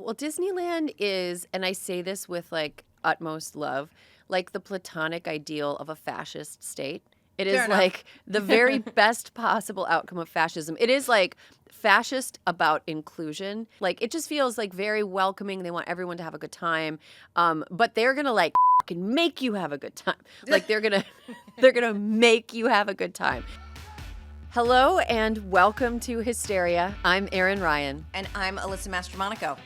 Well, Disneyland is, and I say this with like utmost love, like the platonic ideal of a fascist state. It is like the very best possible outcome of fascism. It is like fascist about inclusion. Like it just feels like very welcoming. They want everyone to have a good time. But they're going to like fucking make you have a good time. Like they're going to make you have a good time. Hello and welcome to Hysteria. I'm Erin Ryan. And I'm Alyssa Mastromonaco.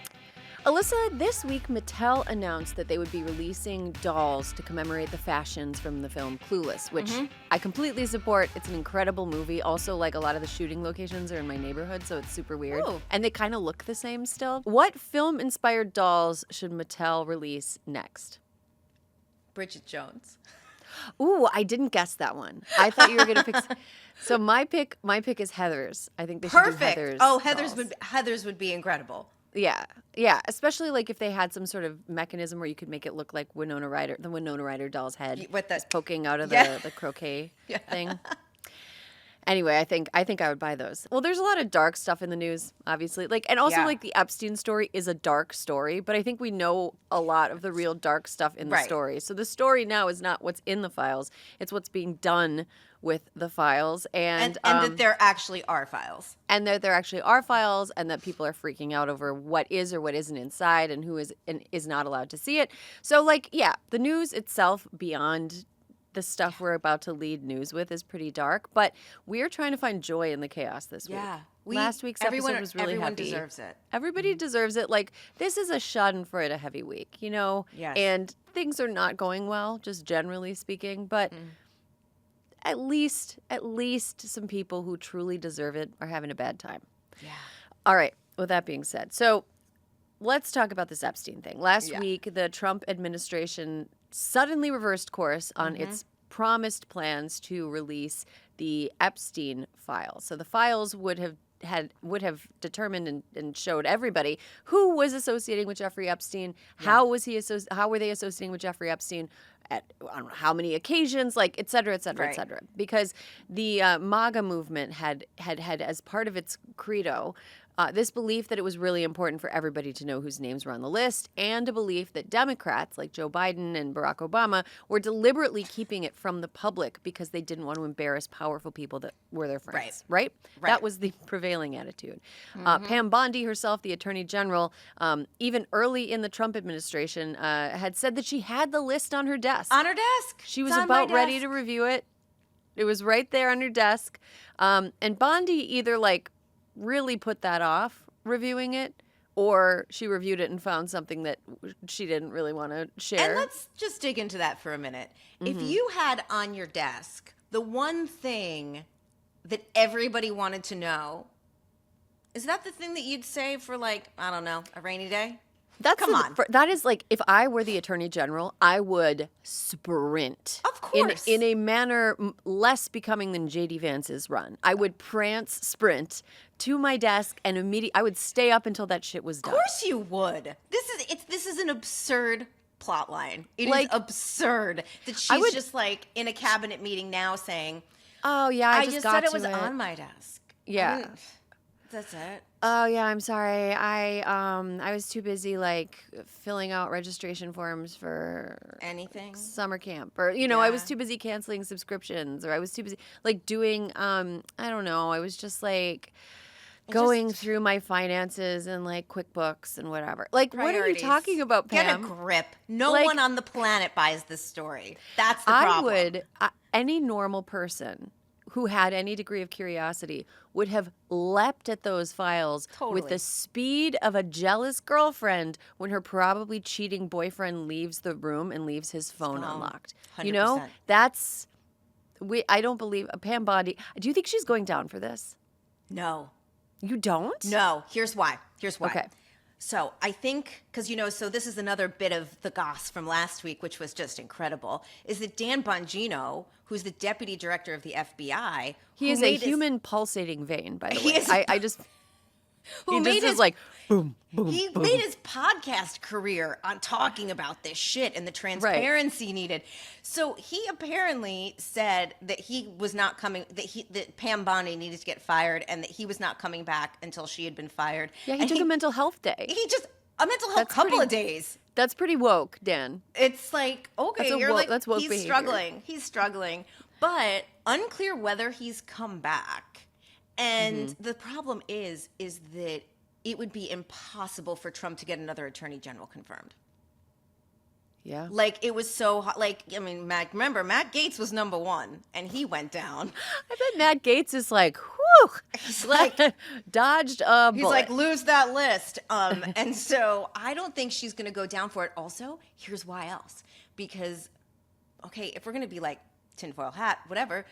Alyssa, this week Mattel announced that they would be releasing dolls to commemorate the fashions from the film Clueless, which I completely support. It's an incredible movie. Also, like a lot of the shooting locations are in my neighborhood, so it's super weird. Ooh. And they kind of look the same still. What film-inspired dolls should Mattel release next? Bridget Jones. Ooh, I didn't guess that one. I thought you were going to pick... So my pick is Heather's. I think they should do Heather's. Oh, dolls. Heather's would be incredible. Yeah, especially like if they had some sort of mechanism where you could make it look like Winona Ryder, the Winona Ryder doll's head with the poking out of the croquet thing. Anyway, I think I would buy those. Well, there's a lot of dark stuff in the news, obviously. Like, and also like the Epstein story is a dark story, but I think we know a lot of the real dark stuff in the story. So the story now is not what's in the files; it's what's being done with the files, and that there actually are files, and that there actually are files, and that people are freaking out over what is or what isn't inside, and who is and is not allowed to see it. So, like, yeah, the news itself, beyond the stuff we're about to lead news with, is pretty dark, but we're trying to find joy in the chaos this week. Last week's episode was really everyone heavy. Deserves it. Everybody deserves it. Like, this is a schadenfreude heavy week, you know? Yes. And things are not going well, just generally speaking, but at least some people who truly deserve it are having a bad time. Yeah. All right. With that being said, so let's talk about this Epstein thing. Last week, the Trump administration suddenly reversed course on its promised plans to release the Epstein files. So the files would have determined and showed everybody who was associating with Jeffrey Epstein, how were they associating with Jeffrey Epstein, at I don't know how many occasions, like et cetera, et cetera, et cetera. Because the MAGA movement had as part of its credo this belief that it was really important for everybody to know whose names were on the list, and a belief that Democrats like Joe Biden and Barack Obama were deliberately keeping it from the public because they didn't want to embarrass powerful people that were their friends. Right? That was the prevailing attitude. Pam Bondi herself, the Attorney General, even early in the Trump administration, had said that she had the list on her desk. On her desk. She was about ready to review it. It was right there on her desk. And Bondi either really put that off reviewing it, or she reviewed it and found something that she didn't really want to share. And let's just dig into that for a minute. If you had on your desk the one thing that everybody wanted to know, is that the thing that you'd say for I don't know, a rainy day? Come on. That is like, if I were the Attorney General, I would sprint. Of course. In a manner less becoming than J.D. Vance's run. I would sprint to my desk, and I would stay up until that shit was done. Of course you would. This is an absurd plot line. It is absurd that she's just in a cabinet meeting now saying, "Oh yeah, I just got said it to was on my desk." Yeah. That's it. Oh yeah, I'm sorry. I was too busy filling out registration forms for anything, summer camp, or I was too busy canceling subscriptions, or I was too busy doing I don't know. I was just going through my finances and QuickBooks and whatever. What are you talking about, Pam? Get a grip. No one on the planet buys this story. That's the problem. Any normal person who had any degree of curiosity would have leapt at those files with the speed of a jealous girlfriend when her probably cheating boyfriend leaves the room and leaves his phone unlocked. 100%. I don't believe Pam Bondi. Do you think she's going down for this? No. You don't? No. Here's why. Okay. So I think, because, so this is another bit of the goss from last week, which was just incredible, is that Dan Bongino, who's the deputy director of the FBI. He is a human pulsating vein, by the way. Who made his boom, boom. He made his podcast career on talking about this shit and the transparency needed. So he apparently said that he was not coming, that Pam Bondi needed to get fired, and that he was not coming back until she had been fired. Yeah, he took a mental health day. He just a mental health couple of days. That's pretty woke, Dan. It's like, okay, you're like, that's woke he's behavior. He's struggling. But unclear whether he's come back. And the problem is that it would be impossible for Trump to get another attorney general confirmed. Yeah. Like, it was so hot. Like, I mean, remember, Matt Gaetz was number one, and he went down. I bet Matt Gaetz is like, whew. He's like, dodged a bullet. He's like, lose that list. And so I don't think she's going to go down for it. Also, here's why else. Because, okay, if we're going to be like tinfoil hat, whatever,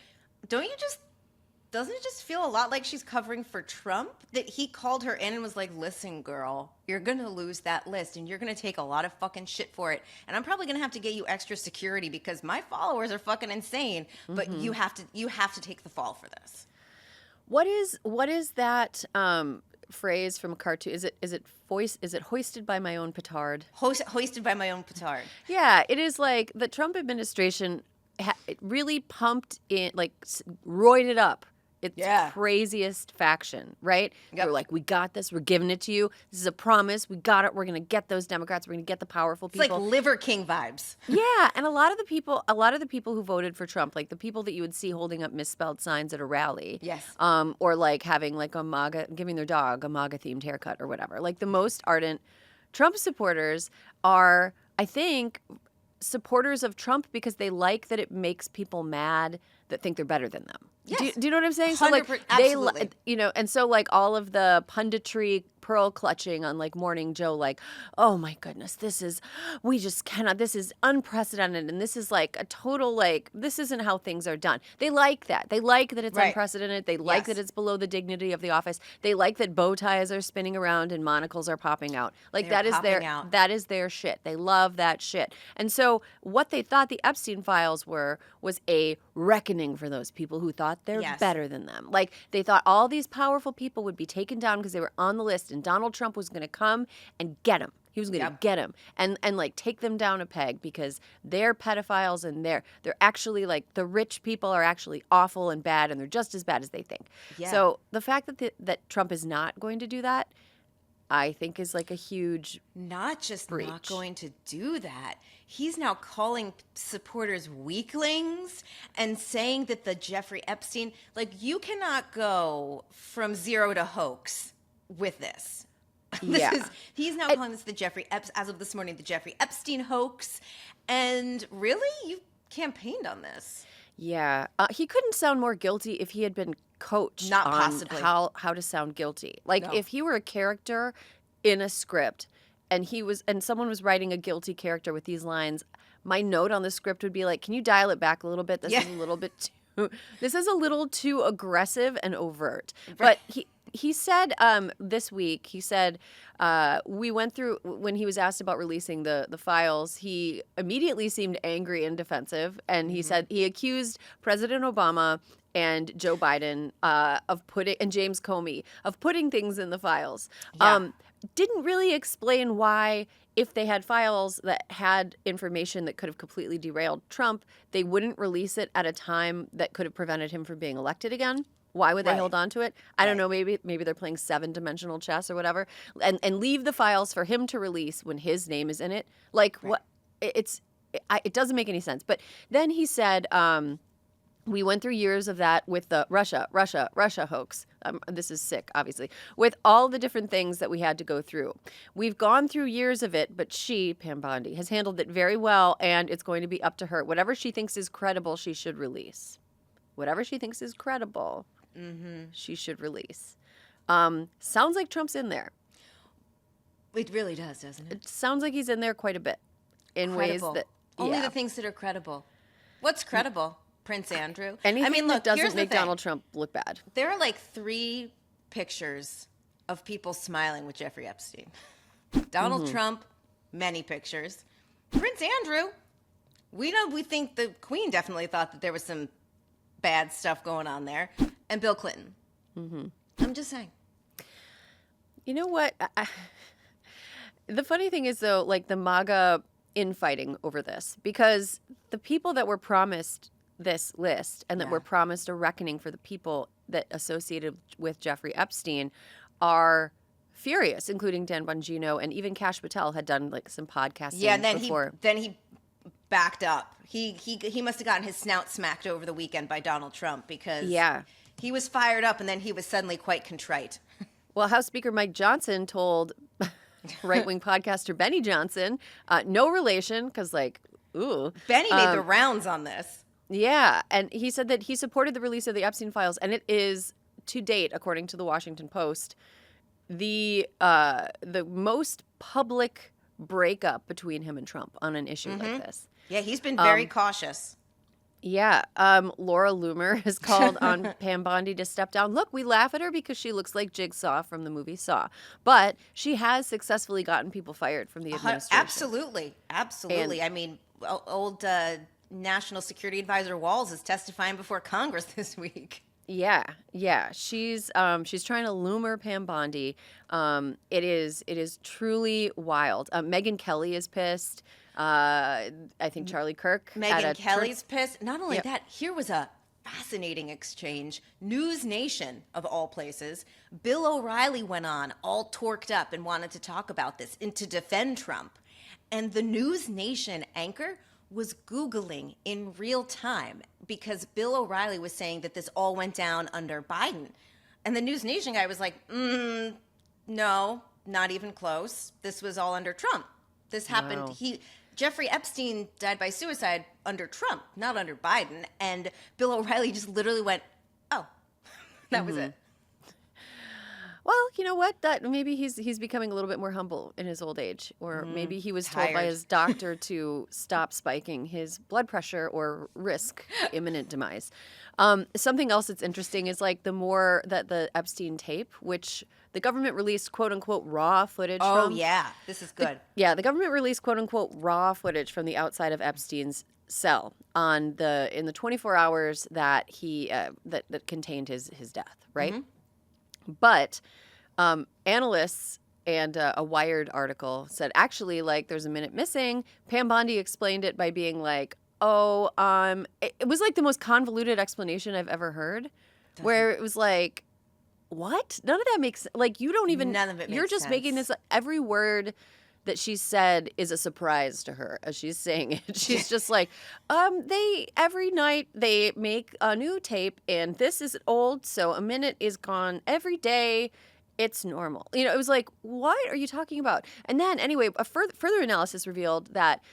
doesn't it just feel a lot like she's covering for Trump? That he called her in and was like, listen, girl, you're going to lose that list and you're going to take a lot of fucking shit for it. And I'm probably going to have to get you extra security because my followers are fucking insane. But you have to take the fall for this. What is that phrase from a cartoon? Is it hoisted by my own petard? Hoisted by my own petard. Yeah, it is like the Trump administration it really pumped in, like roided up its craziest faction, right? Yep. They're like, we got this. We're giving it to you. This is a promise. We got it. We're going to get those Democrats. We're going to get the powerful people. It's like Liver King vibes. Yeah, and a lot of the people who voted for Trump, like the people that you would see holding up misspelled signs at a rally, yes, or like having like a MAGA, giving their dog a MAGA themed haircut or whatever. Like the most ardent Trump supporters are, I think, supporters of Trump because they like that it makes people mad that think they're better than them. Yes. Do you know what I'm saying? So like absolutely. and so like all of the punditry pearl clutching on like Morning Joe, like, oh my goodness, this is unprecedented, and this is like a total like this isn't how things are done. They like that. They like that it's unprecedented. They like that it's below the dignity of the office. They like that bow ties are spinning around and monocles are popping out. Like that is their shit. They love that shit. And so what they thought the Epstein Files was a reckoning for those people who thought they're better than them. Like they thought all these powerful people would be taken down because they were on the list, and Donald Trump was going to come and get them. He was going to get them and like take them down a peg because they're pedophiles and they're actually like the rich people are actually awful and bad and they're just as bad as they think. Yeah. So the fact that Trump is not going to do that, I think is like a huge not breach. Not going to do that. He's now calling supporters weaklings and saying that the Jeffrey Epstein, like you cannot go from zero to hoax with this. He's now calling this as of this morning, the Jeffrey Epstein hoax. And really, you campaigned on this. Yeah. He couldn't sound more guilty if he had been coached on how to sound guilty. Like if he were a character in a script and someone was writing a guilty character with these lines, my note on the script would be like, can you dial it back a little bit? This is a little bit too aggressive and overt. Right. But he said this week, we went through, when he was asked about releasing the files, he immediately seemed angry and defensive. And he said he accused President Obama and Joe Biden and James Comey of putting things in the files. Yeah. Didn't really explain why, if they had files that had information that could have completely derailed Trump, they wouldn't release it at a time that could have prevented him from being elected again. Why would they hold on to it? I don't know. Maybe they're playing 7-dimensional chess or whatever, and leave the files for him to release when his name is in it. Like what? It doesn't make any sense. But then he said, we went through years of that with the Russia hoax. This is sick, obviously, with all the different things that we had to go through. We've gone through years of it, but she, Pam Bondi, has handled it very well, and it's going to be up to her. Whatever she thinks is credible, she should release. Whatever she thinks is credible, she should release. Sounds like Trump's in there. It really does, doesn't it? It sounds like he's in there quite a bit in ways that only the things that are credible. What's credible? Prince Andrew. Anything that doesn't make Donald Trump look bad. There are like 3 pictures of people smiling with Jeffrey Epstein. Donald Trump, many pictures. Prince Andrew, we think the Queen definitely thought that there was some bad stuff going on there. And Bill Clinton. I'm just saying. You know what? The funny thing is, though, like the MAGA infighting over this, because the people that were promised this list and that were promised a reckoning for the people that associated with Jeffrey Epstein are furious, including Dan Bongino and even Kash Patel had done like some podcasting. Yeah, and then before. he backed up. He must have gotten his snout smacked over the weekend by Donald Trump because he was fired up and then he was suddenly quite contrite. Well, House Speaker Mike Johnson told right-wing podcaster Benny Johnson, no relation, because ooh. Benny made the rounds on this. Yeah, and he said that he supported the release of the Epstein Files, and it is, to date, according to the Washington Post, the most public breakup between him and Trump on an issue like this. Yeah, he's been very cautious. Yeah. Laura Loomer has called on Pam Bondi to step down. Look, we laugh at her because she looks like Jigsaw from the movie Saw. But she has successfully gotten people fired from the administration. Absolutely. Absolutely. I mean, old National Security Advisor Walls is testifying before Congress this week. Yeah. She's trying to loomer Pam Bondi. It is truly wild. Megyn Kelly is pissed. I think Charlie Kirk. Megyn Kelly's pissed. Not only that, here was a fascinating exchange. News Nation, of all places, Bill O'Reilly went on all torqued up and wanted to talk about this and to defend Trump. And the News Nation anchor was Googling in real time because Bill O'Reilly was saying that this all went down under Biden. And the News Nation guy was like, no, not even close. This was all under Trump. This happened. Wow. Jeffrey Epstein died by suicide under Trump, not under Biden. And Bill O'Reilly just literally went, oh, that was it. Well, you know what? That maybe he's becoming a little bit more humble in his old age, or maybe he was told by his doctor to stop spiking his blood pressure or risk imminent demise. Something else that's interesting is the more that the Epstein tape, which the government released quote unquote raw footage from. Oh yeah, this is good. The government released quote unquote raw footage from the outside of Epstein's cell in the 24 hours that he that contained his death, right? Mm-hmm. But analysts and a Wired article said, actually, there's a minute missing. Pam Bondi explained it by being it was the most convoluted explanation I've ever heard, where it was what? None of that makes you don't even. None of it makes You're just sense. making this. Every word that she said is a surprise to her as she's saying it. She's just they every night they make a new tape and this is old, so a minute is gone every day. It's normal. It was what are you talking about? And then anyway, a further analysis revealed that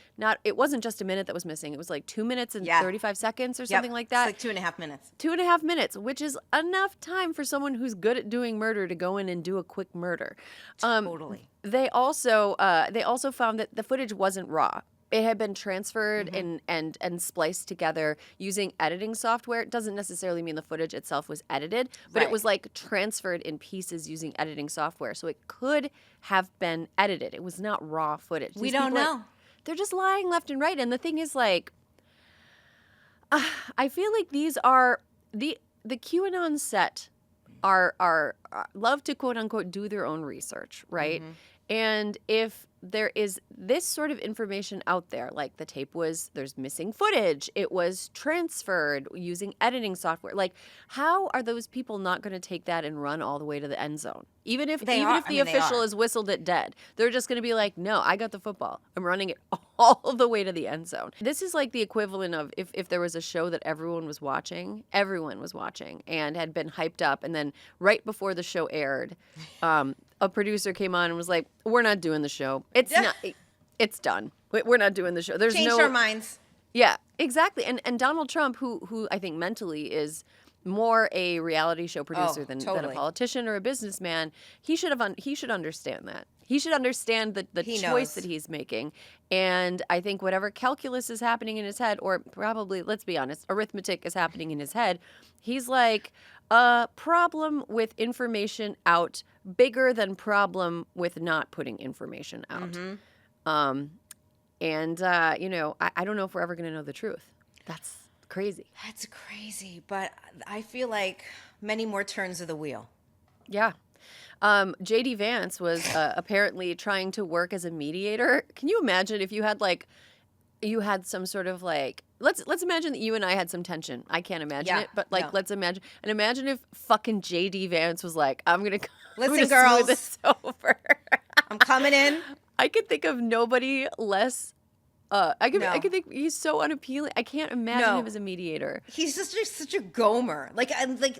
it wasn't just a minute that was missing. It was 2 minutes and 35 seconds or something like that. It's 2.5 minutes. 2.5 minutes, which is enough time for someone who's good at doing murder to go in and do a quick murder. Totally. They also found that the footage wasn't raw. It had been transferred and spliced together using editing software. It doesn't necessarily mean the footage itself was edited, but it was transferred in pieces using editing software. So it could have been edited. It was not raw footage. We don't know. They're just lying left and right. And the thing is I feel these are the QAnon set are love to quote unquote do their own research, right? Mm-hmm. And if there is this sort of information out there, the tape there's missing footage, it was transferred using editing software. How are those people not going to take that and run all the way to the end zone? Even if the official is whistled it dead, they're just going to be no, I got the football. I'm running it all the way to the end zone. This is the equivalent of if there was a show that everyone was watching and had been hyped up, and then right before the show aired, a producer came on and was we're not doing the show. It's done. We're not doing the show. There's Changed our minds. Yeah, exactly. And Donald Trump, who I think mentally is more a reality show producer than a politician or a businessman, he should understand that. He should understand the choice that he's making. And I think whatever calculus is happening in his head, or probably, let's be honest, arithmetic is happening in his head, he's a problem with information out bigger than problem with not putting information out. Mm-hmm. I don't know if we're ever going to know the truth. That's crazy. That's crazy. But I feel many more turns of the wheel. Yeah. J.D. Vance was apparently trying to work as a mediator. Can you imagine if you had you had some sort of like let's imagine that you and I had some tension. I can't imagine it, but like let's imagine if fucking JD Vance was like, I'm gonna Listen, girls, smooth this over. I'm coming in. I could think of nobody less. I could think he's so unappealing. I can't imagine him as a mediator. He's just such a gomer. Like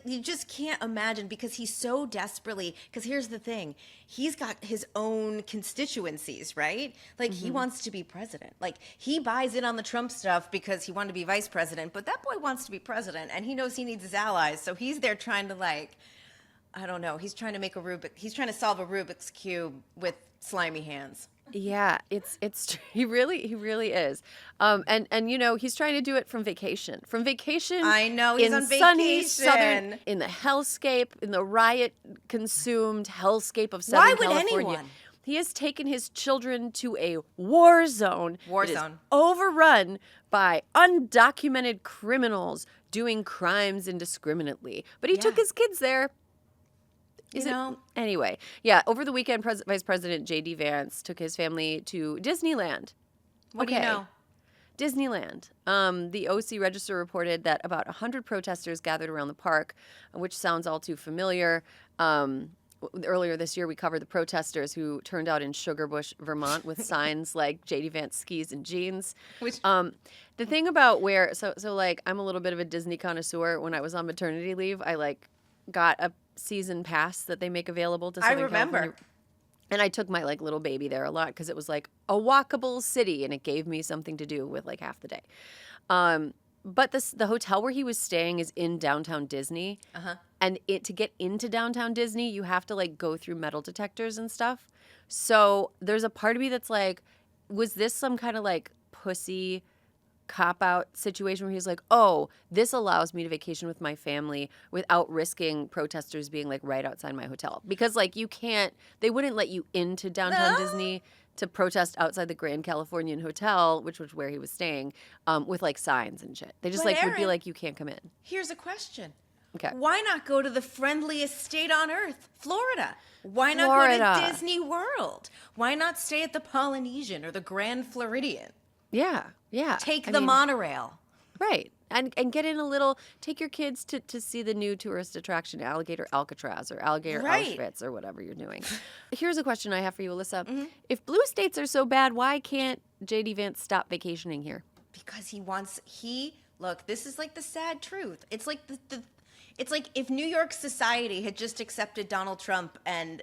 you just can't imagine, because he's so desperately. Because here's the thing, he's got his own constituencies, right? Like he wants to be president. Like he buys in on the Trump stuff because he wanted to be vice president, but that boy wants to be president, and he knows he needs his allies. So he's there trying to I don't know. He's trying to solve a Rubik's cube with slimy hands. Yeah, he really is. And he's trying to do it from vacation. I know, he's on sunny vacation. In the hellscape, in the riot consumed hellscape of Southern California. Why would anyone? He has taken his children to a war zone. Overrun by undocumented criminals doing crimes indiscriminately. But he took his kids there. Anyway, over the weekend, Vice President J.D. Vance took his family to Disneyland. What do you know? Disneyland. The OC Register reported that about 100 protesters gathered around the park, which sounds all too familiar. Earlier this year, we covered the protesters who turned out in Sugarbush, Vermont, with signs like J.D. Vance skis and jeans. The thing about I'm a little bit of a Disney connoisseur. When I was on maternity leave, I got a season pass that they make available to Southern California. And I took my little baby there a lot because it was a walkable city, and it gave me something to do with half the day. But the hotel where he was staying is in downtown Disney. And to get into downtown Disney, you have to go through metal detectors and stuff. So there's a part of me that's was this some kind of pussy cop-out situation where he's like, oh, this allows me to vacation with my family without risking protesters being right outside my hotel? Because they wouldn't let you into downtown Disney to protest outside the Grand Californian Hotel, which was where he was staying, with signs and shit. They just would be like, you can't come in. Here's a question. Okay. Why not go to the friendliest state on earth, Florida? Why not go to Disney World? Why not stay at the Polynesian or the Grand Floridian? Yeah. Take the monorail. Right. And get in take your kids to see the new tourist attraction, Alligator Alcatraz or Alligator Auschwitz or whatever you're doing. Here's a question I have for you, Alyssa. If blue states are so bad, why can't J.D. Vance stop vacationing here? Because look, this is the sad truth. It's it's like if New York society had just accepted Donald Trump and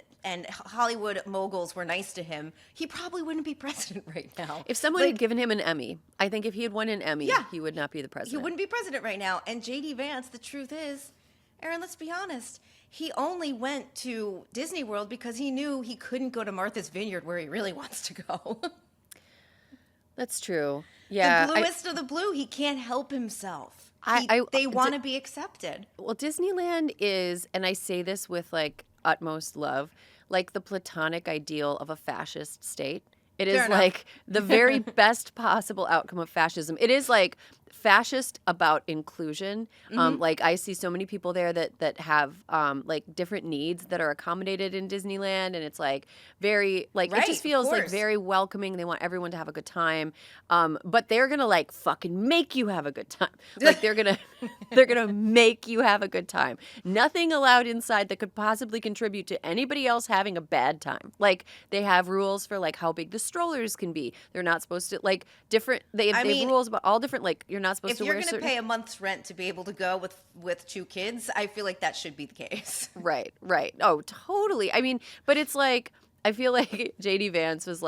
Hollywood moguls were nice to him, he probably wouldn't be president right now. If someone had given him an Emmy, I think if he had won an Emmy, he would not be the president. He wouldn't be president right now. And J.D. Vance, the truth is, Erin, let's be honest, he only went to Disney World because he knew he couldn't go to Martha's Vineyard where he really wants to go. That's true. Yeah. The bluest of the blue, he can't help himself. They want to be accepted. Well, Disneyland is, and I say this with utmost love, the platonic ideal of a fascist state. It is the very best possible outcome of fascism. It is fascist about inclusion. I see so many people there that have different needs that are accommodated in Disneyland, and it's very it just feels very welcoming. They want everyone to have a good time, but they're gonna fucking make you have a good time. They're gonna make you have a good time. Nothing allowed inside that could possibly contribute to anybody else having a bad time. They have rules for how big the strollers can be. They're not supposed to different. They have rules about all different you're not supposed to wear. If you're going to pay a month's rent to be able to go with two kids, I feel like that should be the case. Right. Oh, totally. I mean, but it's I feel like J.D. Vance was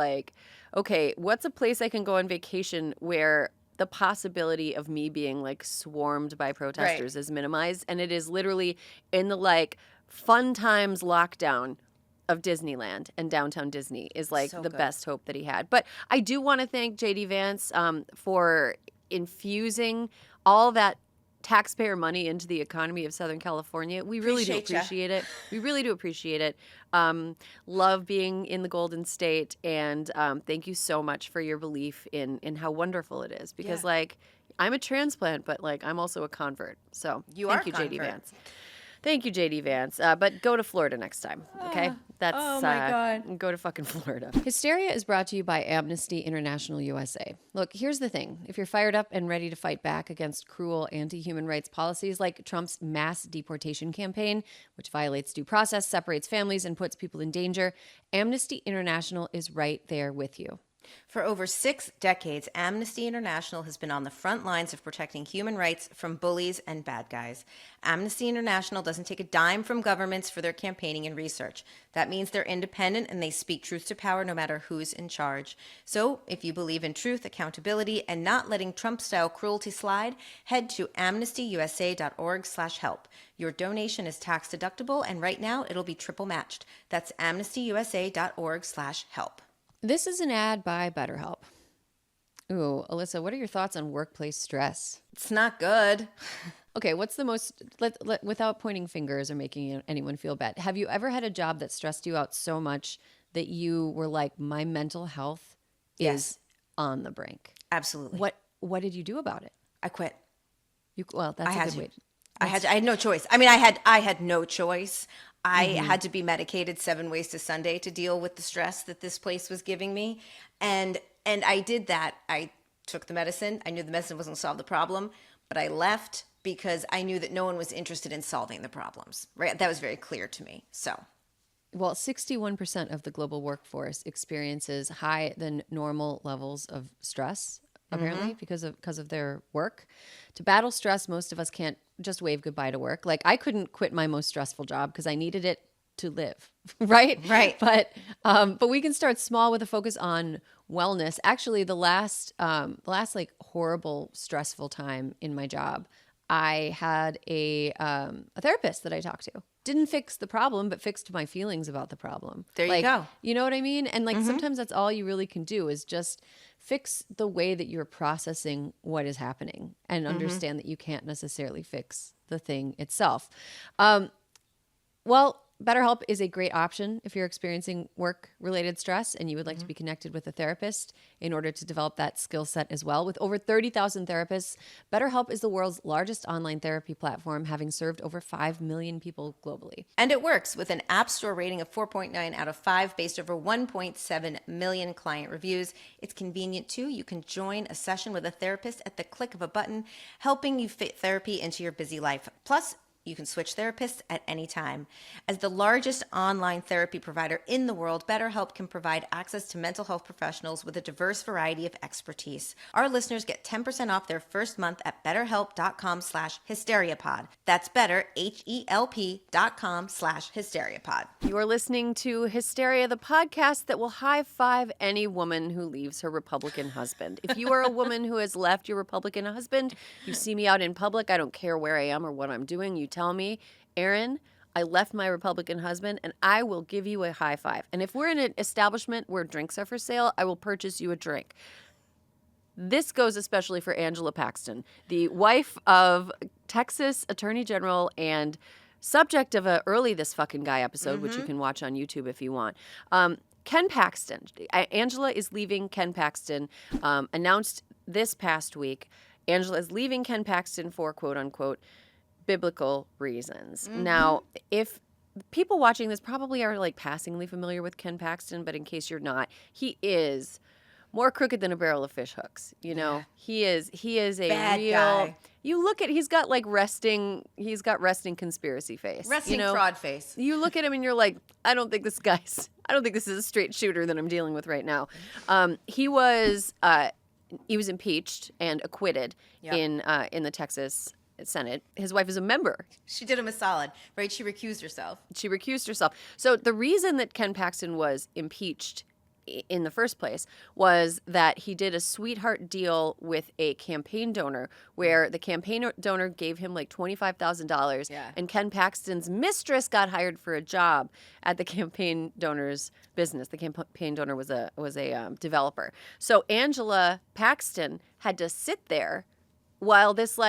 okay, what's a place I can go on vacation where the possibility of me being swarmed by protesters is minimized? And it is literally in the fun times lockdown of Disneyland, and downtown Disney is the best hope that he had. But I do want to thank J.D. Vance for infusing all that taxpayer money into the economy of Southern California. We really do appreciate it. We really do appreciate it. Love being in the Golden State, and thank you so much for your belief in how wonderful it is. Because I'm a transplant, but I'm also a convert. So thank you, J.D. Vance. Thank you, JD Vance. But go to Florida next time, okay? Oh my God. Go to fucking Florida. Hysteria is brought to you by Amnesty International USA. Look, here's the thing. If you're fired up and ready to fight back against cruel anti-human rights policies like Trump's mass deportation campaign, which violates due process, separates families, and puts people in danger, Amnesty International is right there with you. For over 6 decades, Amnesty International has been on the front lines of protecting human rights from bullies and bad guys. Amnesty International doesn't take a dime from governments for their campaigning and research. That means they're independent and they speak truth to power no matter who's in charge. So, if you believe in truth, accountability, and not letting Trump-style cruelty slide, head to amnestyusa.org/help. Your donation is tax deductible, and right now it'll be triple matched. That's amnestyusa.org/help. This is an ad by BetterHelp. Ooh, Alyssa, what are your thoughts on workplace stress? It's not good. Okay, what's the most, without pointing fingers or making anyone feel bad, have you ever had a job that stressed you out so much that you were like, my mental health is on the brink? Absolutely. What did you do about it? I quit. Well, that's a good way. I had no choice. I mean, I had no choice. I had to be medicated 7 ways to Sunday to deal with the stress that this place was giving me. And I did that. I took the medicine. I knew the medicine wasn't going to solve the problem, but I left because I knew that no one was interested in solving the problems. Right? That was very clear to me. So, well, 61% of the global workforce experiences higher than normal levels of stress, apparently, because of their work. To battle stress, most of us can't just wave goodbye to work. Like, I couldn't quit my most stressful job because I needed it to live, right? Right. But we can start small with a focus on wellness. Actually, the last like horrible, stressful time in my job, I had a therapist that I talked to. Didn't fix the problem, but fixed my feelings about the problem. There you go. You know what I mean? And like sometimes that's all you really can do is just fix the way that you're processing what is happening and understand that you can't necessarily fix the thing itself. Well, BetterHelp is a great option if you're experiencing work-related stress and you would like to be connected with a therapist in order to develop that skill set as well. With over 30,000 therapists, BetterHelp is the world's largest online therapy platform, having served over 5 million people globally. And it works with an App Store rating of 4.9 out of 5 based over 1.7 million client reviews. It's convenient too. You can join a session with a therapist at the click of a button, helping you fit therapy into your busy life. Plus, you can switch therapists at any time. As the largest online therapy provider in the world, BetterHelp can provide access to mental health professionals with a diverse variety of expertise. Our listeners get 10% off their first month at betterhelp.com/hysteriapod. That's better, HELP.com/hysteriapod. You are listening to Hysteria, the podcast that will high-five any woman who leaves her Republican husband. If you are a woman who has left your Republican husband, you see me out in public, I don't care where I am or what I'm doing, you tell me, Erin, I left my Republican husband, and I will give you a high five. And if we're in an establishment where drinks are for sale, I will purchase you a drink. This goes especially for Angela Paxton, the wife of Texas Attorney General and subject of a Early This Fucking Guy episode, which you can watch on YouTube if you want. Ken Paxton. Angela is leaving Ken Paxton, announced this past week. Angela is leaving Ken Paxton for, quote unquote, biblical reasons. Now, if people watching this probably are like passingly familiar with Ken Paxton, but in case you're not, he is more crooked than a barrel of fish hooks. You know, he is a Bad real guy. You look at he's got resting conspiracy face. Resting fraud face. You look at him and you're like, I don't think this is a straight shooter that I'm dealing with right now. He was impeached and acquitted in the Texas Senate. His wife is a member. She did him a solid, right? She recused herself. So the reason that Ken Paxton was impeached in the first place was that he did a sweetheart deal with a campaign donor where the campaign donor gave him like $25,000 and Ken Paxton's mistress got hired for a job at the campaign donor's business. The campaign donor was a developer. So Angela Paxton had to sit there while this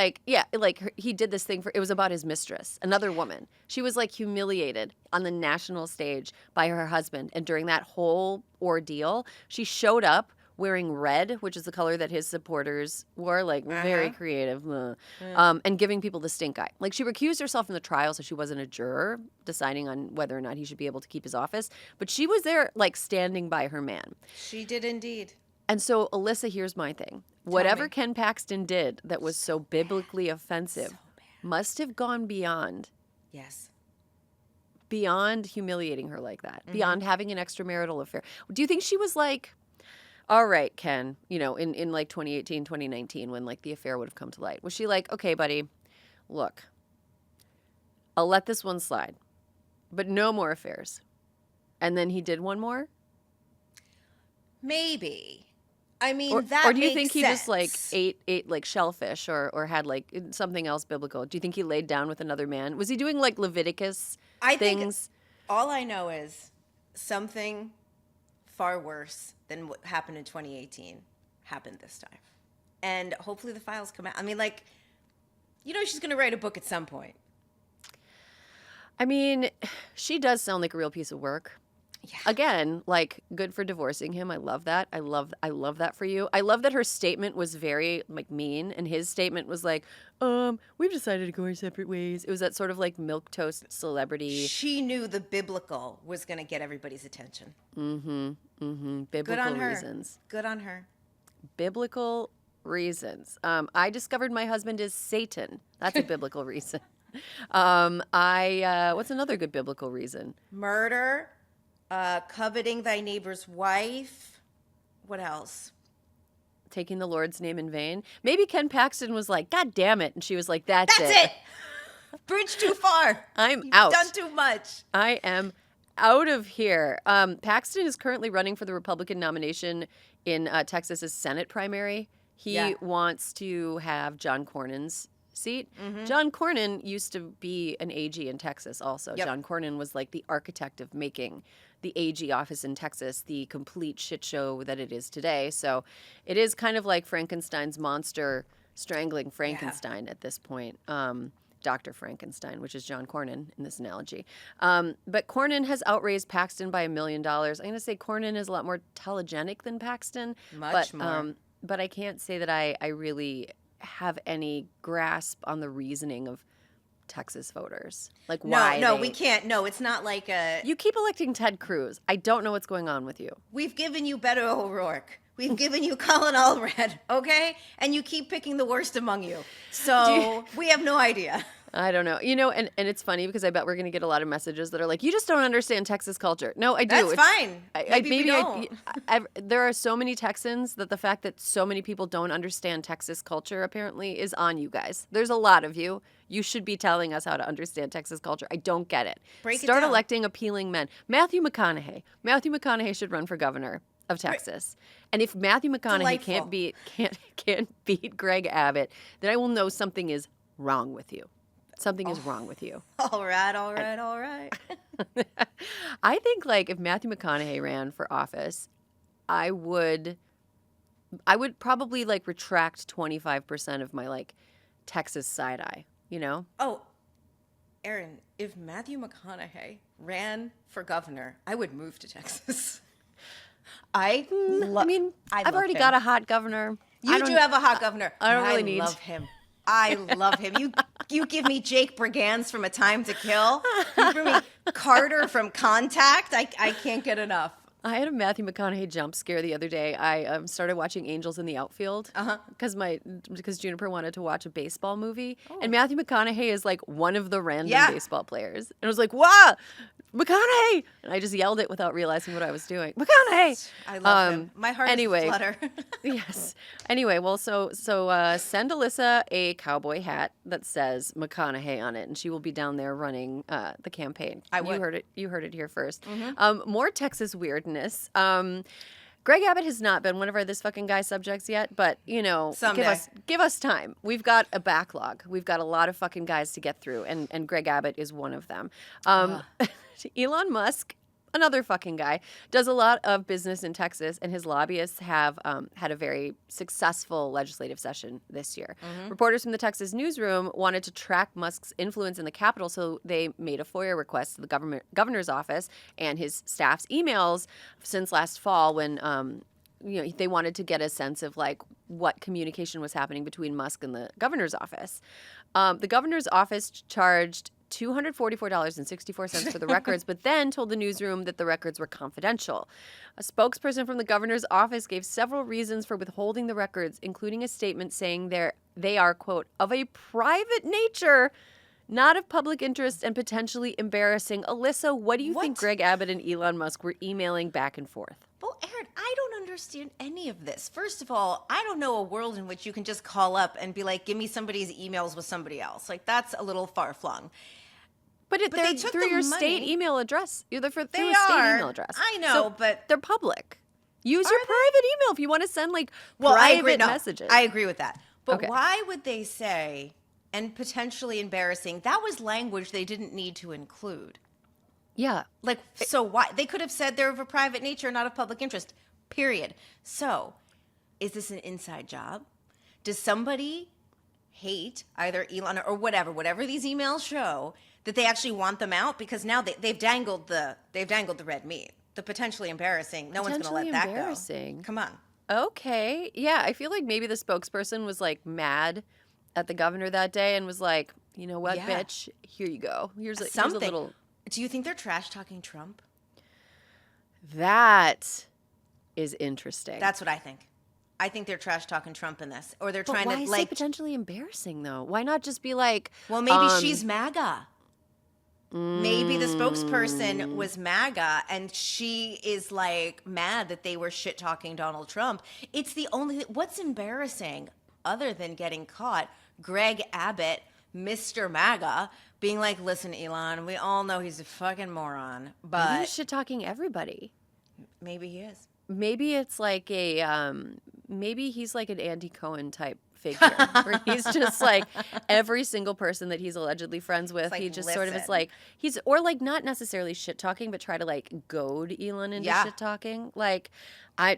he did this thing it was about his mistress, another woman. She was like humiliated on the national stage by her husband. And during that whole ordeal, she showed up wearing red, which is the color that his supporters wore, like very creative, and giving people the stink eye. Like she recused herself from the trial, so she wasn't a juror deciding on whether or not he should be able to keep his office. But she was there, like standing by her man. She did indeed. And so, Alyssa, here's my thing. Whatever Ken Paxton did that was so biblically offensive must have gone beyond. Yes. Beyond humiliating her like that, beyond having an extramarital affair. Do you think she was like, all right, Ken, you know, in like 2018, 2019, when like the affair would have come to light? Was she like, okay, buddy, look, I'll let this one slide, but no more affairs? And then he did one more? Maybe. I mean, Or do you think he sense. just like ate like shellfish or had like something else biblical? Do you think he laid down with another man? Was he doing like Leviticus things? All I know is something far worse than what happened in 2018 happened this time. And hopefully the files come out. I mean, like, you know, she's going to write a book at some point. I mean, she does sound like a real piece of work. Yeah. Again, like, good for divorcing him. I love that. I love that for you. I love that her statement was very like mean, and his statement was like, we've decided to go our separate ways. It was that sort of like milquetoast celebrity. She knew the biblical was going to get everybody's attention. Biblical Good on her. reasons. Good on her. Biblical reasons. I discovered my husband is Satan. That's a biblical reason. What's another good biblical reason? Murder. Coveting thy neighbor's wife. What else? Taking the Lord's name in vain. Maybe Ken Paxton was like, God damn it. And she was like, That's it. Bridge too far. I'm You've out. done too much. I am out of here. Paxton is currently running for the Republican nomination in Texas's Senate primary. He wants to have John Cornyn's seat. John Cornyn used to be an AG in Texas also. John Cornyn was like the architect of making the AG office in Texas the complete shit show that it is today. So it is kind of like Frankenstein's monster strangling Frankenstein at this point. Dr. Frankenstein, which is John Cornyn in this analogy. But Cornyn has outraised Paxton by $1 million. I'm going to say Cornyn is a lot more telegenic than Paxton. Much more. But I can't say that I really have any grasp on the reasoning of Texas voters. Like why? No, we can't. No, it's not like a. You keep electing Ted Cruz. I don't know what's going on with you. We've given you Beto O'Rourke. We've given you Colin Allred, okay? And you keep picking the worst among you. So we have no idea. I don't know. You know, and it's funny because I bet we're going to get a lot of messages that are like, you just don't understand Texas culture. No, I do. That's fine. Maybe we don't. There are so many Texans that the fact that so many people don't understand Texas culture apparently is on you guys. There's a lot of you. You should be telling us how to understand Texas culture. I don't get it. Start electing appealing men. Matthew McConaughey. Matthew McConaughey should run for governor of Texas. And if Matthew McConaughey can't beat Greg Abbott, then I will know something is wrong with you. Something is wrong with you. All right. I think like if Matthew McConaughey ran for office, I would probably like retract 25% of my like Texas side eye, you know? Oh, Erin, if Matthew McConaughey ran for governor, I would move to Texas. I've already got a hot governor. You do have a hot governor. I don't really need. I love him. I love him. You give me Jake Brigance from A Time to Kill. You bring me Carter from Contact. I can't get enough. I had a Matthew McConaughey jump scare the other day. I started watching Angels in the Outfield because Juniper wanted to watch a baseball movie, and Matthew McConaughey is like one of the random baseball players, and I was like, "Wow, McConaughey!" And I just yelled it without realizing what I was doing. McConaughey! I love him. My heart is flutter. Yes. Anyway, well, so send Alyssa a cowboy hat that says McConaughey on it, and she will be down there running the campaign. You heard it here first. More Texas weirdness. Greg Abbott has not been one of our This Fucking Guy subjects yet, but, you know, give us time. We've got a backlog. We've got a lot of fucking guys to get through, and Greg Abbott is one of them. Elon Musk, another fucking guy, does a lot of business in Texas, and his lobbyists have had a very successful legislative session this year. Reporters from the Texas newsroom wanted to track Musk's influence in the Capitol, so they made a FOIA request to the governor's office and his staff's emails since last fall when they wanted to get a sense of like what communication was happening between Musk and the governor's office. The governor's office charged $244.64 for the records, but then told the newsroom that the records were confidential. A spokesperson from the governor's office gave several reasons for withholding the records, including a statement saying they are, quote, of a private nature, not of public interest and potentially embarrassing. Alyssa, what do you think Greg Abbott and Elon Musk were emailing back and forth? Well, Erin, I don't understand any of this. First of all, I don't know a world in which you can just call up and be like, give me somebody's emails with somebody else. Like, that's a little far-flung. But they took through your state email address. Through a state email address. I know, so but they're public. Use your private email if you want to send private messages. I agree with that. But Okay. why would they say, and potentially embarrassing, that was language they didn't need to include? Yeah. Like, so why? They could have said they're of a private nature, not of public interest, period. So, is this an inside job? Does somebody hate either Elon or whatever these emails show, that they actually want them out? Because now they've dangled the red meat. The potentially embarrassing. No one's going to let that go. Come on. Okay. Yeah, I feel like maybe the spokesperson was like mad at the governor that day and was like, you know what, bitch, here you go. Here's a little. Do you think they're trash talking Trump? That is interesting. That's what I think. I think they're trash talking Trump in this, or they're but trying why to is like. it potentially embarrassing though? Why not just be like, well, maybe she's MAGA. Maybe the spokesperson was MAGA and she is like mad that they were shit talking Donald Trump. It's the only what's embarrassing other than getting caught. Greg Abbott, Mr. MAGA, being like, listen, Elon, we all know he's a fucking moron, but maybe he's shit talking everybody. Maybe he is. Maybe it's like maybe he's like an Andy Cohen type figure where he's just like every single person that he's allegedly friends with, like, he just sort of is like, or like not necessarily shit talking, but try to like goad Elon into shit talking. Like,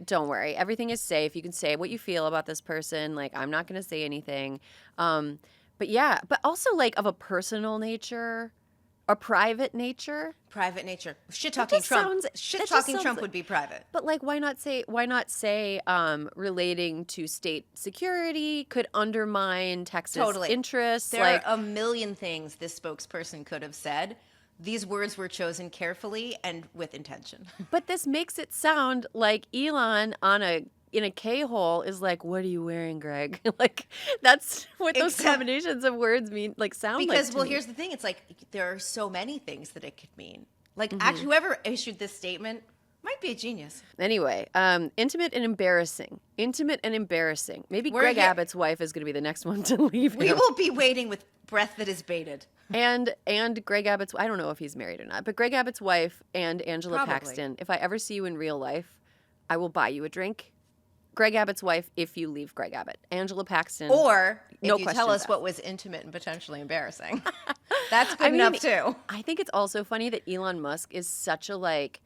don't worry, everything is safe. You can say what you feel about this person. Like, I'm not going to say anything. But yeah, but also like of a personal nature, a private nature. Private nature. Shit talking Trump. Shit talking Trump would be private. But like, why not say relating to state security could undermine Texas interests? There are a million things this spokesperson could have said. These words were chosen carefully and with intention. But this makes it sound like Elon in a K-hole is like, what are you wearing, Greg? Like, that's what those combinations of words mean, like, sound like. Because, well, here's the thing. It's like, there are so many things that it could mean. Like, actually, whoever issued this statement might be a genius. Anyway, intimate and embarrassing. Maybe Greg Abbott's wife is going to be the next one to leave him. We will be waiting with breath that is bated. And Greg Abbott's, I don't know if he's married or not, but Greg Abbott's wife and Angela Paxton, if I ever see you in real life, I will buy you a drink. Greg Abbott's wife, if you leave Greg Abbott. Angela Paxton. Or if you tell us what was intimate and potentially embarrassing. That's good enough, too. I think it's also funny that Elon Musk is such a, like,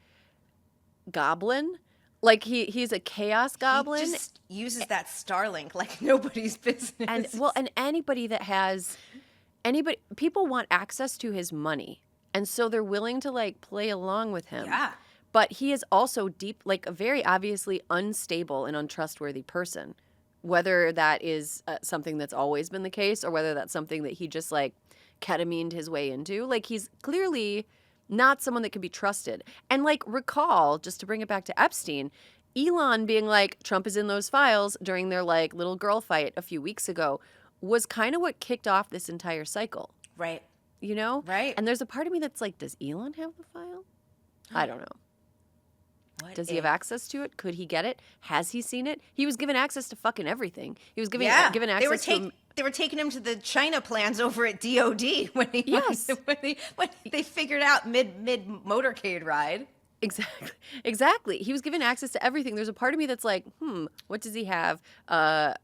goblin. Like, he's a chaos goblin. He just uses that Starlink like nobody's business. And anybody that has... people want access to his money. And so they're willing to, like, play along with him. Yeah. But he is also a very obviously unstable and untrustworthy person, whether that is something that's always been the case or whether that's something that he just like ketamined his way into. Like, he's clearly not someone that can be trusted. And like, recall, just to bring it back to Epstein, Elon being like, Trump is in those files during their like little girl fight a few weeks ago was kind of what kicked off this entire cycle. Right. You know? Right. And there's a part of me that's like, does Elon have the file? I don't know. Does he have access to it? Could he get it? Has he seen it? He was given access to fucking everything. He was given access to... They were taking him to the China plans over at DOD when they figured out mid motorcade ride. Exactly. He was given access to everything. There's a part of me that's like, what does he have? I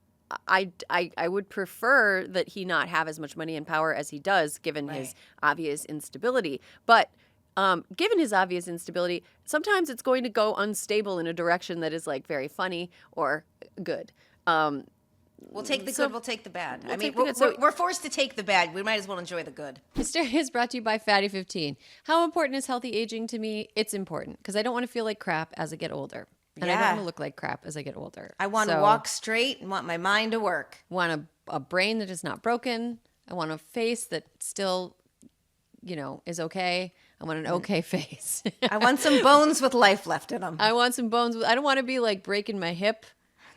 would prefer that he not have as much money and power as he does, given his obvious instability. But given his obvious instability, sometimes it's going to go unstable in a direction that is like very funny or good. We'll take the good, we'll take the bad. We're forced to take the bad. We might as well enjoy the good. Hysteria is brought to you by Fatty 15. How important is healthy aging to me? It's important because I don't want to feel like crap as I get older. And I don't want to look like crap as I get older. I want to walk straight and want my mind to work. Want a brain that is not broken. I want a face that still, is okay. I want an okay face. I want some bones with life left in them. I want some bones. I don't want to be like breaking my hip.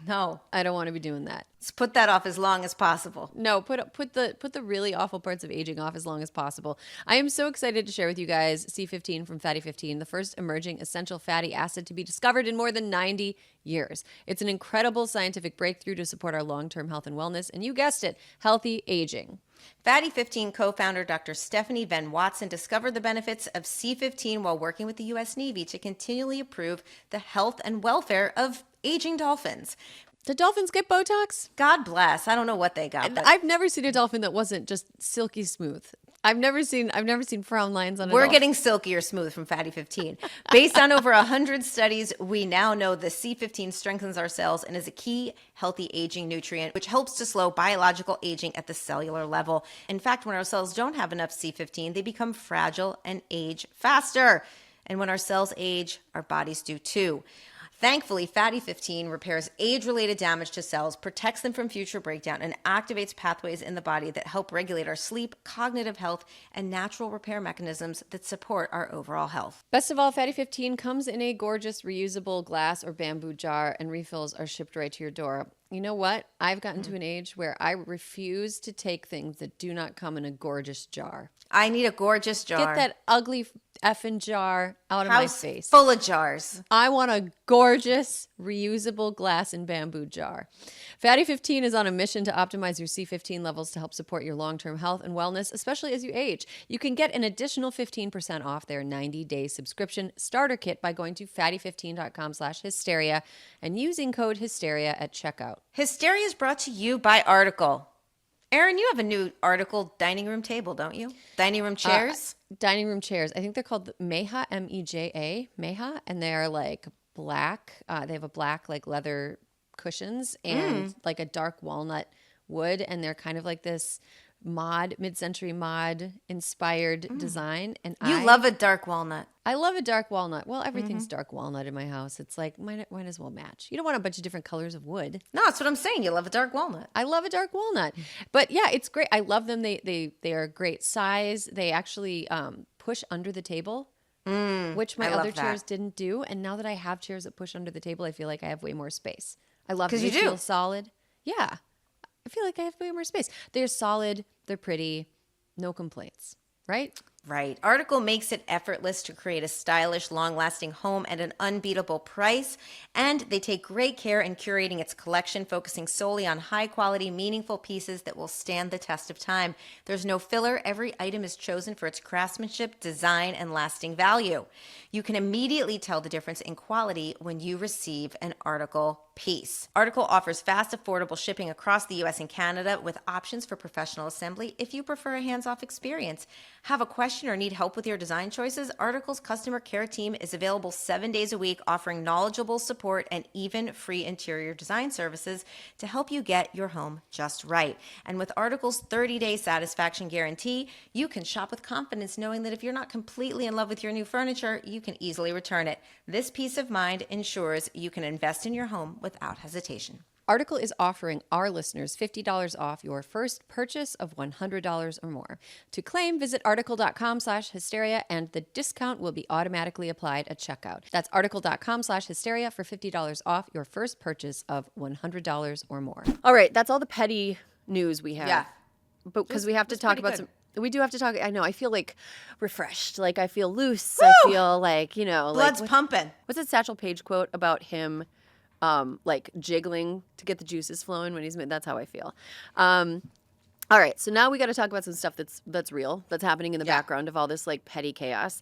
No. I don't want to be doing that. Let's put that off as long as possible. No, put the really awful parts of aging off as long as possible. I am so excited to share with you guys C15 from Fatty 15, the first emerging essential fatty acid to be discovered in more than 90 years. It's an incredible scientific breakthrough to support our long-term health and wellness, and you guessed it, healthy aging. Fatty 15 co-founder Dr. Stephanie Venn Watson discovered the benefits of C15 while working with the U.S. Navy to continually improve the health and welfare of aging dolphins. Do dolphins get Botox? God bless. I don't know what they got. But I've never seen a dolphin that wasn't just silky smooth. I've never seen frown lines on a We're dolphin. getting silky or smooth from Fatty 15. Based on over 100 studies, we now know the C15 strengthens our cells and is a key healthy aging nutrient, which helps to slow biological aging at the cellular level. In fact, when our cells don't have enough C15, they become fragile and age faster. And when our cells age, our bodies do too. Thankfully, Fatty 15 repairs age-related damage to cells, protects them from future breakdown, and activates pathways in the body that help regulate our sleep, cognitive health, and natural repair mechanisms that support our overall health. Best of all, Fatty 15 comes in a gorgeous reusable glass or bamboo jar, and refills are shipped right to your door. You know what? I've gotten to an age where I refuse to take things that do not come in a gorgeous jar. I need a gorgeous jar. Get that ugly effing jar out of my face. Full of jars. I want a gorgeous, reusable glass and bamboo jar. Fatty 15 is on a mission to optimize your C15 levels to help support your long-term health and wellness, especially as you age. You can get an additional 15% off their 90-day subscription starter kit by going to fatty15.com/hysteria and using code hysteria at checkout. Hysteria is brought to you by Article. Erin, you have a new Article dining room table, don't you? Dining room chairs? Dining room chairs. I think they're called Meja, Meja, and they're like black. They have a black like leather cushions and like a dark walnut wood, and they're kind of like this mid-century mod inspired design. And You love a dark walnut. I love a dark walnut. Well, everything's dark walnut in my house. It's like might as well match. You don't want a bunch of different colors of wood. No, that's what I'm saying. You love a dark walnut. I love a dark walnut. But yeah, it's great. I love them. They are a great size. They actually push under the table, which my other chairs didn't do. And now that I have chairs that push under the table, I feel like I have way more space. I love it. 'Cause you do. Feel solid. Yeah. I feel like I have way more space. They're solid. They're pretty. No complaints. Right? Right. Article makes it effortless to create a stylish, long-lasting home at an unbeatable price, and they take great care in curating its collection, focusing solely on high-quality, meaningful pieces that will stand the test of time. There's no filler. Every item is chosen for its craftsmanship, design, and lasting value. You can immediately tell the difference in quality when you receive an Article piece. Article offers fast, affordable shipping across the U.S. and Canada with options for professional assembly if you prefer a hands-off experience. Have a question or need help with your design choices? Article's customer care team is available 7 days a week, offering knowledgeable support and even free interior design services to help you get your home just right. And with Article's 30-day satisfaction guarantee, you can shop with confidence knowing that if you're not completely in love with your new furniture, you can easily return it. This peace of mind ensures you can invest in your home without hesitation. Article is offering our listeners $50 off your first purchase of $100 or more. To claim, visit article.com/hysteria and the discount will be automatically applied at checkout. That's article.com/hysteria for $50 off your first purchase of $100 or more. All right, that's all the petty news we have. Yeah. But because we have to talk about some... We do have to talk. I know. I feel like refreshed. Like I feel loose. Woo! I feel like, Blood's pumping. What's that Satchel Paige quote about him like jiggling to get the juices flowing when he's made? That's how I feel. All right. So now we got to talk about some stuff that's real, that's happening in the background of all this like petty chaos.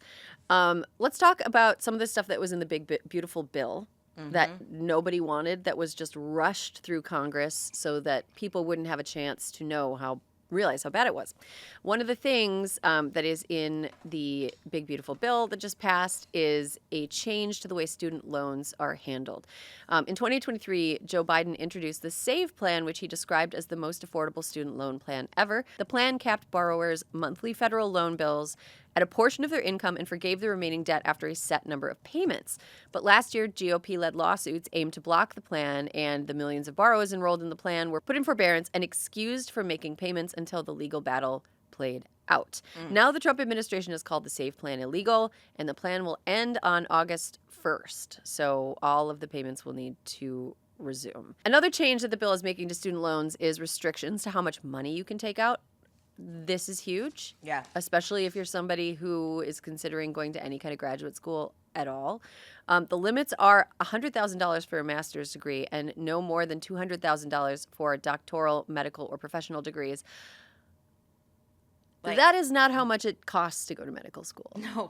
Let's talk about some of the stuff that was in the big, beautiful bill that nobody wanted, that was just rushed through Congress so that people wouldn't have a chance to realize how bad it was. One of the things that is in the big, beautiful bill that just passed is a change to the way student loans are handled. In 2023, Joe Biden introduced the SAVE plan, which he described as the most affordable student loan plan ever. The plan capped borrowers' monthly federal loan bills at a portion of their income and forgave the remaining debt after a set number of payments. But last year, GOP-led lawsuits aimed to block the plan, and the millions of borrowers enrolled in the plan were put in forbearance and excused from making payments until the legal battle played out. Now the Trump administration has called the SAVE plan illegal, and the plan will end on August 1st. So all of the payments will need to resume. Another change that the bill is making to student loans is restrictions to how much money you can take out. This is huge. Yeah. Especially if you're somebody who is considering going to any kind of graduate school at all. The limits are $100,000 for a master's degree and no more than $200,000 for doctoral, medical, or professional degrees. That is not how much it costs to go to medical school. No.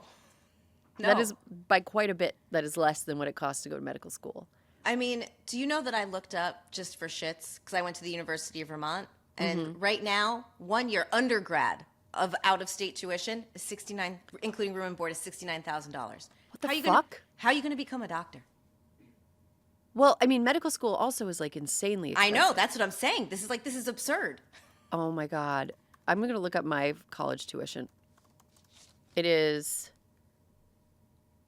That is by quite a bit. That is less than what it costs to go to medical school. I mean, do you know that I looked up just for shits because I went to the University of Vermont, and right now, 1 year undergrad of out-of-state tuition is $69,000, including room and board, is $69,000. What the fuck? How are you going to become a doctor? Well, I mean, medical school also is like insanely expensive. I know, that's what I'm saying. This is absurd. Oh my God. I'm going to look up my college tuition. It is.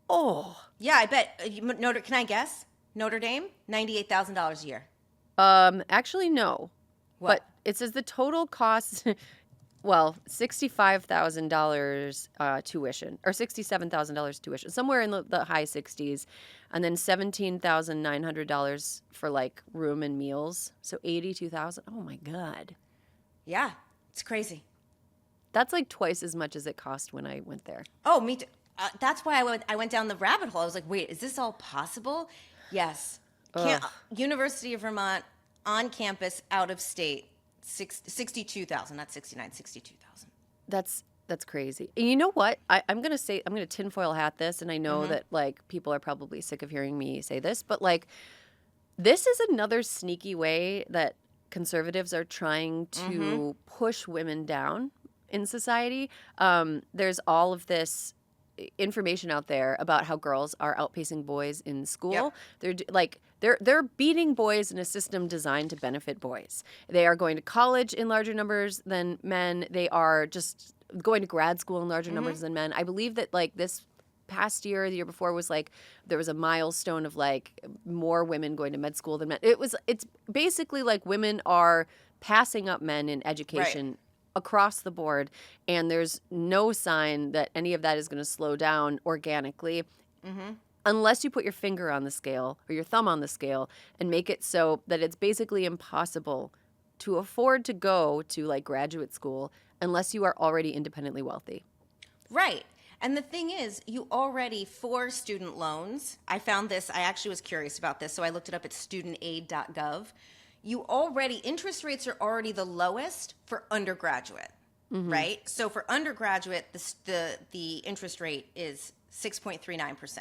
Oh. Yeah, I bet. Can I guess? Notre Dame, $98,000 a year. Actually, no. What? But it says the total cost, well, $65,000 tuition, or $67,000 tuition, somewhere in the high 60s, and then $17,900 for like room and meals. So $82,000. Oh my God. Yeah, it's crazy. That's like twice as much as it cost when I went there. Oh, me too. That's why I went down the rabbit hole. I was like, wait, is this all possible? Yes. University of Vermont, on campus, out of state, 62,000, not 69, 62,000. That's crazy. And you know what? I'm going to tinfoil hat this, and I know that like people are probably sick of hearing me say this, but like this is another sneaky way that conservatives are trying to push women down in society. There's all of this information out there about how girls are outpacing boys in school. Yep. They're beating boys in a system designed to benefit boys. They are going to college in larger numbers than men. They are just going to grad school in larger numbers than men. I believe that like this past year, the year before was like there was a milestone of like more women going to med school than men. It's basically like women are passing up men in education. Right. Across the board, and there's no sign that any of that is going to slow down organically unless you put your finger on the scale or your thumb on the scale and make it so that it's basically impossible to afford to go to like graduate school unless you are already independently wealthy. Right. And the thing is, you already, for student loans, I found this, I actually was curious about this, so I looked it up at studentaid.gov. Interest rates are already the lowest for undergraduate, right? So for undergraduate, the interest rate is 6.39%.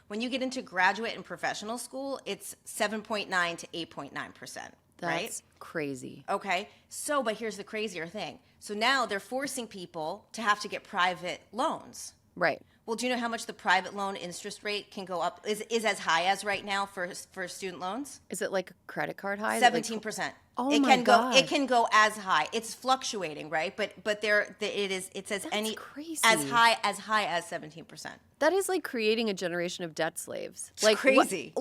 When you get into graduate and professional school, it's 7.9 to 8.9%, right? That's crazy. Okay. So, but here's the crazier thing. So now they're forcing people to have to get private loans. Right. Well, do you know how much the private loan interest rate can go up? Is as high as right now for student loans? Is it like a credit card high? 17%. Oh my God. It can go as high. It's fluctuating, right? But it says crazy. as high as 17%. That is like creating a generation of debt slaves. It's crazy.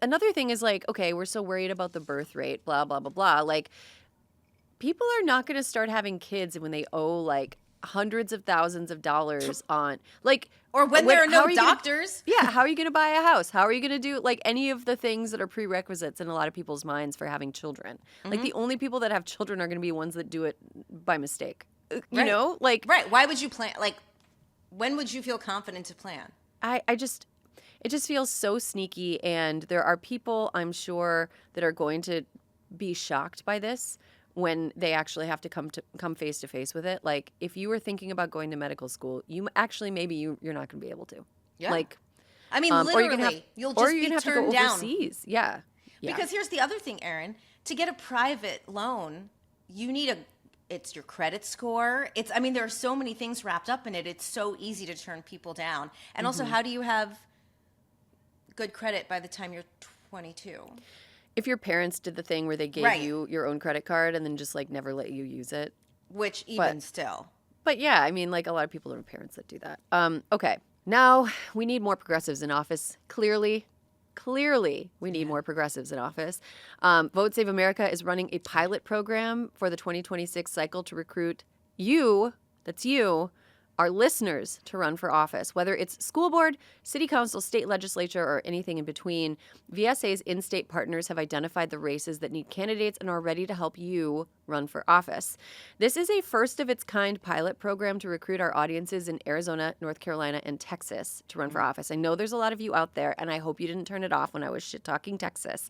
Another thing is like, okay, we're so worried about the birth rate, blah blah blah blah. Like, people are not going to start having kids when they owe like hundreds of thousands of dollars on like, or when there are no doctors. How are you going to buy a house? How are you going to do like any of the things that are prerequisites in a lot of people's minds for having children? Like the only people that have children are going to be ones that do it by mistake. You know, like right. Why would you plan? Like, when would you feel confident to plan? It just feels so sneaky, and there are people I'm sure that are going to be shocked by this when they actually have to come face to face with it. Like, if you were thinking about going to medical school, you're not going to be able to. Yeah. Like, I mean, literally, you'll just be have turned to go down. Overseas. Yeah. Because here's the other thing, Erin. To get a private loan, you need it's your credit score. There are so many things wrapped up in it. It's so easy to turn people down. And also, how do you have good credit by the time you're 22? If your parents did the thing where they gave you your own credit card and then just like never let you use it. Which even still. But yeah, I mean, like a lot of people have parents that do that. Okay, now we need more progressives in office. Clearly, we need more progressives in office. Vote Save America is running a pilot program for the 2026 cycle to recruit you, that's you, our listeners, to run for office. Whether it's school board, city council, state legislature, or anything in between, VSA's in-state partners have identified the races that need candidates and are ready to help you run for office. This is a first-of-its-kind pilot program to recruit our audiences in Arizona, North Carolina, and Texas to run for office. I know there's a lot of you out there, and I hope you didn't turn it off when I was shit-talking Texas.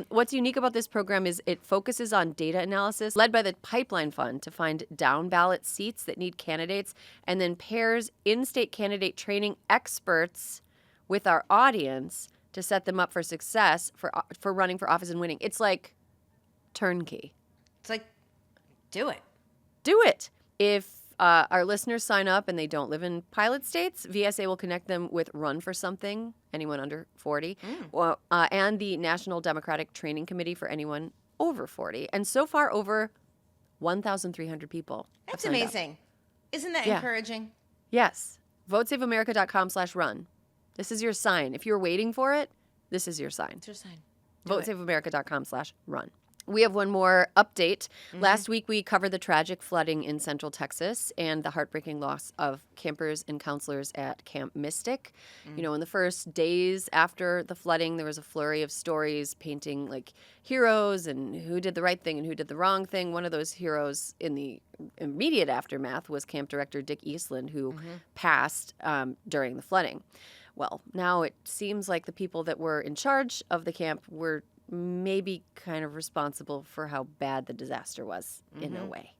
What's unique about this program is it focuses on data analysis led by the Pipeline Fund to find down-ballot seats that need candidates, and then pairs in-state candidate training experts with our audience to set them up for success for running for office and winning. It's like turnkey. It's like, do it. Do it. If our listeners sign up and they don't live in pilot states, VSA will connect them with Run for Something, anyone under 40, and the National Democratic Training Committee for anyone over 40. And so far, over 1,300 people. That's amazing. Isn't that encouraging? Yes. VoteSaveAmerica.com/run. This is your sign. If you're waiting for it, this is your sign. It's your sign. VoteSaveAmerica.com/run. We have one more update. Last week, we covered the tragic flooding in Central Texas and the heartbreaking loss of campers and counselors at Camp Mystic. You know, in the first days after the flooding, there was a flurry of stories painting like heroes and who did the right thing and who did the wrong thing. One of those heroes in the immediate aftermath was camp director Dick Eastland, who passed during the flooding. Well, now it seems like the people that were in charge of the camp were maybe kind of responsible for how bad the disaster was in a way.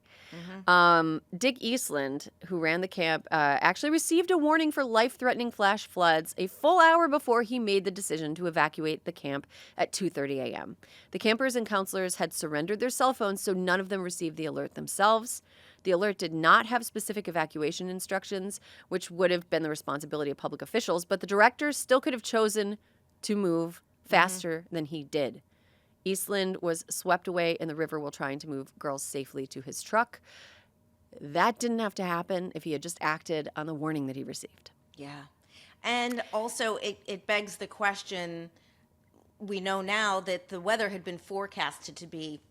Dick Eastland, who ran the camp, actually received a warning for life-threatening flash floods a full hour before he made the decision to evacuate the camp at 2:30 a.m. The campers and counselors had surrendered their cell phones, so none of them received the alert themselves. The alert did not have specific evacuation instructions, which would have been the responsibility of public officials, but the director still could have chosen to move faster than he did. Eastland was swept away in the river while trying to move girls safely to his truck. That didn't have to happen if he had just acted on the warning that he received. Yeah. And also, it begs the question, we know now that the weather had been forecasted to be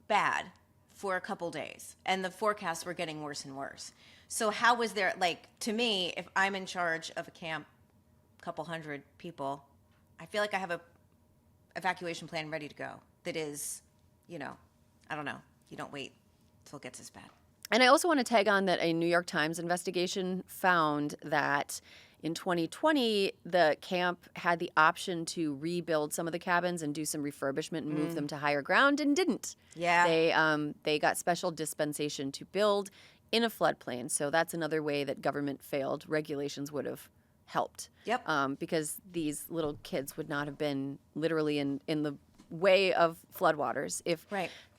bad for a couple days, and the forecasts were getting worse and worse. So how was there, like, to me, if I'm in charge of a camp, a couple hundred people, I feel like I have a evacuation plan ready to go that is, you know, I don't know. You don't wait till it gets this bad. And I also want to tag on that a New York Times investigation found that in 2020, the camp had the option to rebuild some of the cabins and do some refurbishment and move them to higher ground and didn't. Yeah. They got special dispensation to build in a floodplain. So that's another way that government failed. Regulations would have helped. Yep. Because these little kids would not have been literally in the way of floodwaters if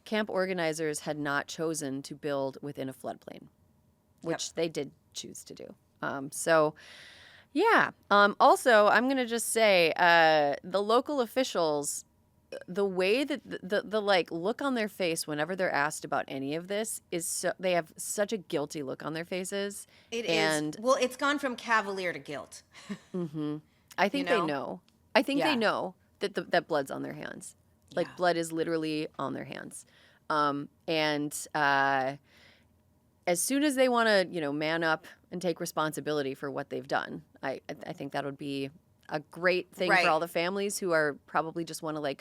camp organizers had not chosen to build within a floodplain, which they did choose to do. Also, I'm going to just say the local officials, the way that the like look on their face whenever they're asked about any of this is they have such a guilty look on their faces. It is. Well, it's gone from cavalier to guilt. I think they know. I think they know that that blood's on their hands. Like blood is literally on their hands. As soon as they want to, man up and take responsibility for what they've done, I think that would be a great thing for all the families who are probably just want to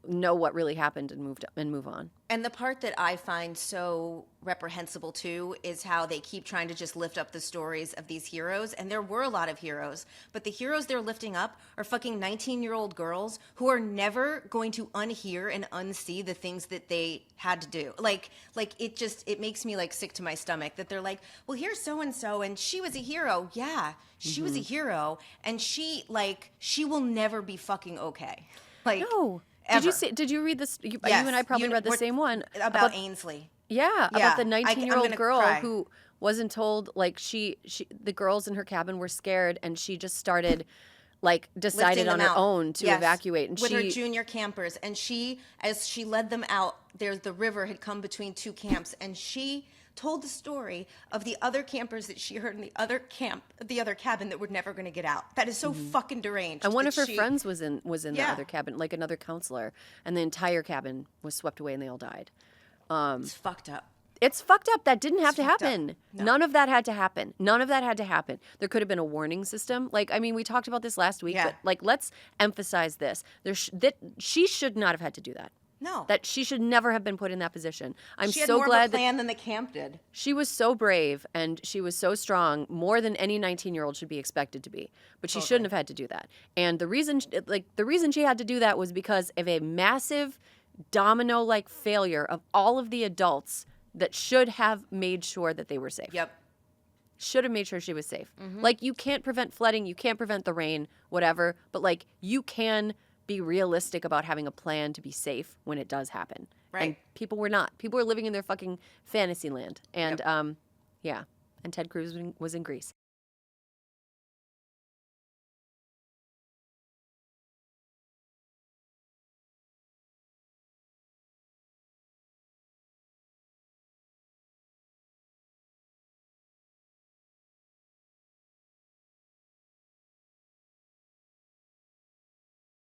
know what really happened and move on. And the part that I find so reprehensible too is how they keep trying to just lift up the stories of these heroes. And there were a lot of heroes, but the heroes they're lifting up are fucking 19-year-old girls who are never going to unhear and unsee the things that they had to do. Like it makes me sick to my stomach that they're like, well, here's so-and-so and she was a hero. Yeah, she was a hero. And she will never be fucking okay. No. Ever. Did you read this? You Yes. and I probably read the same one. About Ainsley. Yeah, about the 19-year-old girl cry. who wasn't told, the girls in her cabin were scared, and she just started, decided on her own to evacuate. And with her junior campers. And as she led them out, the river had come between two camps, and she told the story of the other campers that she heard in the other cabin that were never going to get out. That is so fucking deranged. And one of her friends was in the Yeah. other cabin, like another counselor, and the entire cabin was swept away and they all died. It's fucked up. It's fucked up. That didn't have to fucked up. happen. No. None of that had to happen. None of that had to happen. There could have been a warning system. Like, I mean, we talked about this last week, Yeah. but like, let's emphasize this. That she should not have had to do that. No. That she should never have been put in that position. I'm She had so more glad of a plan than the camp did. she was so brave and she was so strong, more than any 19-year-old should be expected to be. But she shouldn't have had to do that. And the reason she had to do that was because of a massive domino-like failure of all of the adults that should have made sure that they were safe. Yep. Should have made sure she was safe. Like, you can't prevent flooding, you can't prevent the rain, whatever, but like, you can be realistic about having a plan to be safe when it does happen. Right. And people were not. People were living in their fucking fantasy land. And yeah. And Ted Cruz was in Greece.